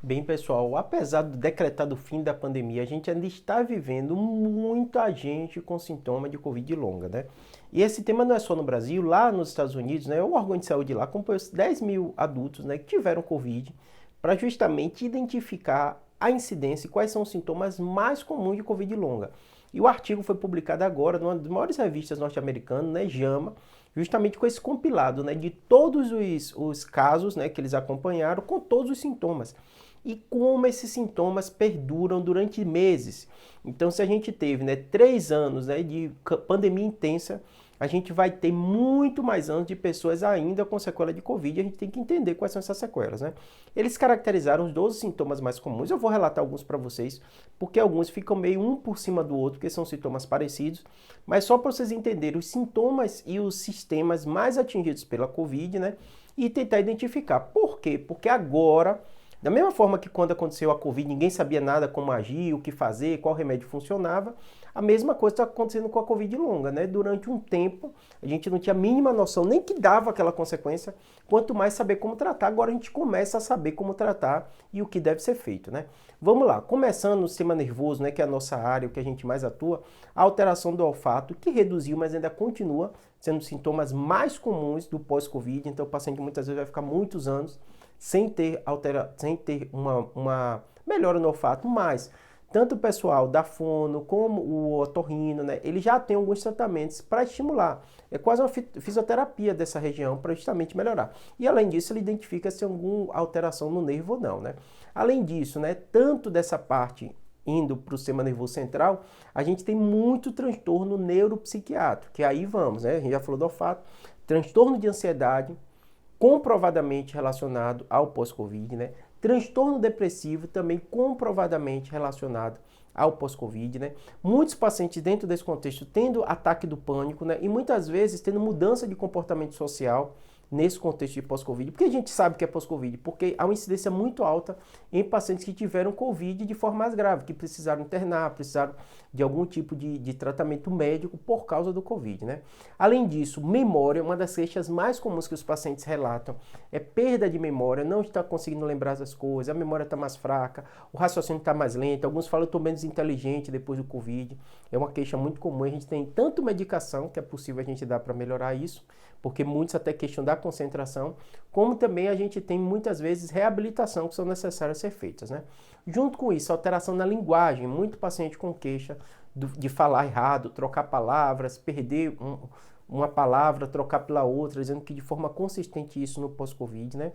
Bem, pessoal, apesar do decretado fim da pandemia, a gente ainda está vivendo muita gente com sintoma de Covid longa, né? E esse tema não é só no Brasil, lá nos Estados Unidos, né? O órgão de saúde lá compôs 10 mil adultos, né, que tiveram Covid para justamente identificar a incidência e quais são os sintomas mais comuns de Covid longa. E o artigo foi publicado agora numa das maiores revistas norte-americanas, né, JAMA, justamente com esse compilado, né, de todos os casos, né, que eles acompanharam com todos os sintomas e como esses sintomas perduram durante meses. Então, se a gente teve, né, 3 anos, né, de pandemia intensa, a gente vai ter muito mais anos de pessoas ainda com sequela de Covid. A gente tem que entender quais são essas sequelas, né? Eles caracterizaram os 12 sintomas mais comuns. Eu vou relatar alguns para vocês, porque alguns ficam meio um por cima do outro, porque são sintomas parecidos. Mas só para vocês entenderem os sintomas e os sistemas mais atingidos pela Covid, né? E tentar identificar. Por quê? Porque agora, da mesma forma que quando aconteceu a Covid, ninguém sabia nada como agir, o que fazer, qual remédio funcionava, a mesma coisa está acontecendo com a Covid longa, né? Durante um tempo, a gente não tinha a mínima noção nem que dava aquela consequência, quanto mais saber como tratar. Agora a gente começa a saber como tratar e o que deve ser feito, né? Vamos lá, começando no sistema nervoso, né, que é a nossa área, o que a gente mais atua, a alteração do olfato, que reduziu, mas ainda continua sendo os sintomas mais comuns do pós-Covid. Então o paciente muitas vezes vai ficar muitos anos sem ter uma melhora no olfato, mas tanto o pessoal da fono como o otorrino, né, ele já tem alguns tratamentos para estimular. É quase uma fisioterapia dessa região para justamente melhorar. E além disso, ele identifica se tem alguma alteração no nervo ou não, né? Além disso, né, tanto dessa parte indo para o sistema nervoso central, a gente tem muito transtorno neuropsiquiátrico, que aí vamos, né? A gente já falou do olfato, transtorno de ansiedade, comprovadamente relacionado ao pós-Covid, né? Transtorno depressivo também comprovadamente relacionado ao pós-Covid, né? Muitos pacientes dentro desse contexto tendo ataque do pânico, né? E muitas vezes tendo mudança de comportamento social nesse contexto de pós-Covid. Por que a gente sabe que é pós-Covid? Porque há uma incidência muito alta em pacientes que tiveram Covid de forma mais grave, que precisaram internar, precisaram de algum tipo de tratamento médico por causa do Covid, né? Além disso, memória, uma das queixas mais comuns que os pacientes relatam é perda de memória, não está conseguindo lembrar das coisas, a memória está mais fraca, o raciocínio está mais lento, alguns falam que estou menos inteligente depois do Covid, é uma queixa muito comum. A gente tem tanto medicação que é possível a gente dar para melhorar isso, porque muitos até queixam da concentração, como também a gente tem muitas vezes reabilitação que são necessárias ser feitas, né? Junto com isso, alteração na linguagem, muito paciente com queixa de falar errado, trocar palavras, perder uma palavra, trocar pela outra, dizendo que de forma consistente isso no pós-Covid, né?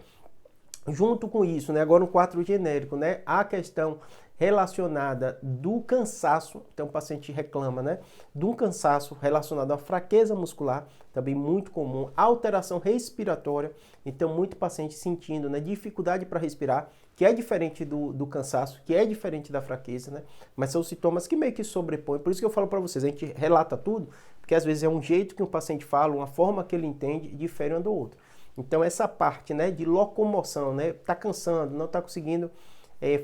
Junto com isso, né, agora um quadro genérico, né, a questão relacionada do cansaço, então o paciente reclama, né, de um cansaço relacionado à fraqueza muscular, também muito comum, alteração respiratória, então muito paciente sentindo, né, dificuldade para respirar, que é diferente do cansaço, que é diferente da fraqueza, né, mas são sintomas que meio que sobrepõem. Por isso que eu falo para vocês, a gente relata tudo, porque às vezes é um jeito que um paciente fala, uma forma que ele entende, difere um do outro. Então essa parte, né, de locomoção, né, tá cansando, não está conseguindo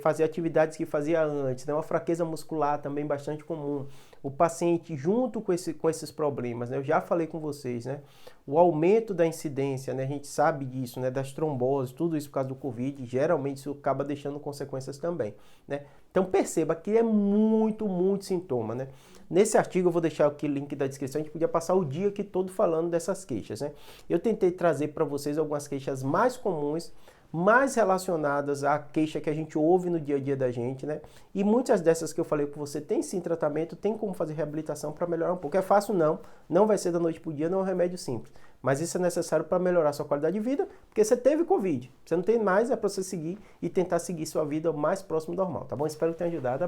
fazer atividades que fazia antes, né, uma fraqueza muscular também bastante comum. O paciente junto com esses problemas, né, eu já falei com vocês, né, o aumento da incidência, né, a gente sabe disso, né, das tromboses, tudo isso por causa do Covid, geralmente isso acaba deixando consequências também, né. Então perceba que é muito sintoma, né. Nesse artigo eu vou deixar aqui o link da descrição, a gente podia passar o dia aqui todo falando dessas queixas, né. Eu tentei trazer para vocês algumas queixas mais comuns, mais relacionadas à queixa que a gente ouve no dia a dia da gente, né? E muitas dessas que eu falei com você tem sim tratamento, tem como fazer reabilitação para melhorar um pouco. É fácil não vai ser da noite para o dia, não é um remédio simples. Mas isso é necessário para melhorar a sua qualidade de vida, porque você teve Covid. Você não tem mais, é para você seguir e tentar seguir sua vida o mais próximo do normal, tá bom? Espero que tenha ajudado.